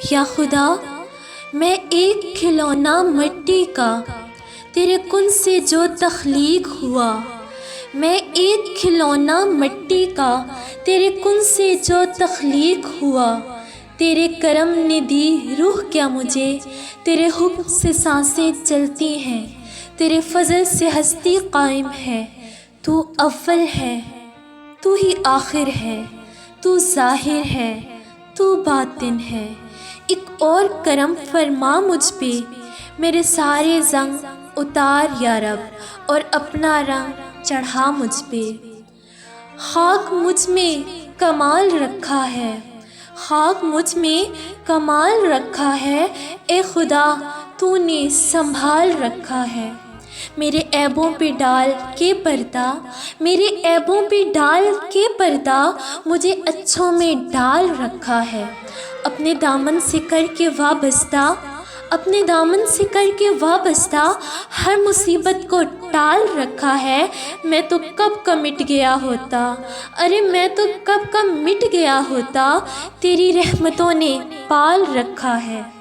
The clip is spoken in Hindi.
या खुदा, मैं एक खिलौना मिट्टी का, तेरे कुन से जो तख्लीक हुआ। मैं एक खिलौना मिट्टी का, तेरे कुन से जो तख्लीक हुआ। तेरे करम ने दी रूह क्या मुझे, तेरे हुक्म से सांसें चलती हैं। तेरे फजल से हस्ती कायम है। तू अव्वल है, तू ही आखिर है, तू ज़ाहिर है, तू बातिन है। एक और करम फरमा मुझ पे, मेरे सारे ज़ंग उतार या रब, और अपना रंग चढ़ा मुझ पे। खाक मुझ में कमाल रखा है, खाक मुझ में कमाल रखा है। ए खुदा, तूने संभाल रखा है। मेरे ऐबों पे डाल के पर्दा, मेरे ऐबों पे डाल के पर्दा, मुझे अच्छों में डाल रखा है। अपने दामन से करके वाबस्ता, अपने दामन से करके वाबस्ता, हर मुसीबत को टाल रखा है। मैं तो कब का मिट गया होता, अरे मैं तो कब का मिट गया होता। तेरी रहमतों ने पाल रखा है।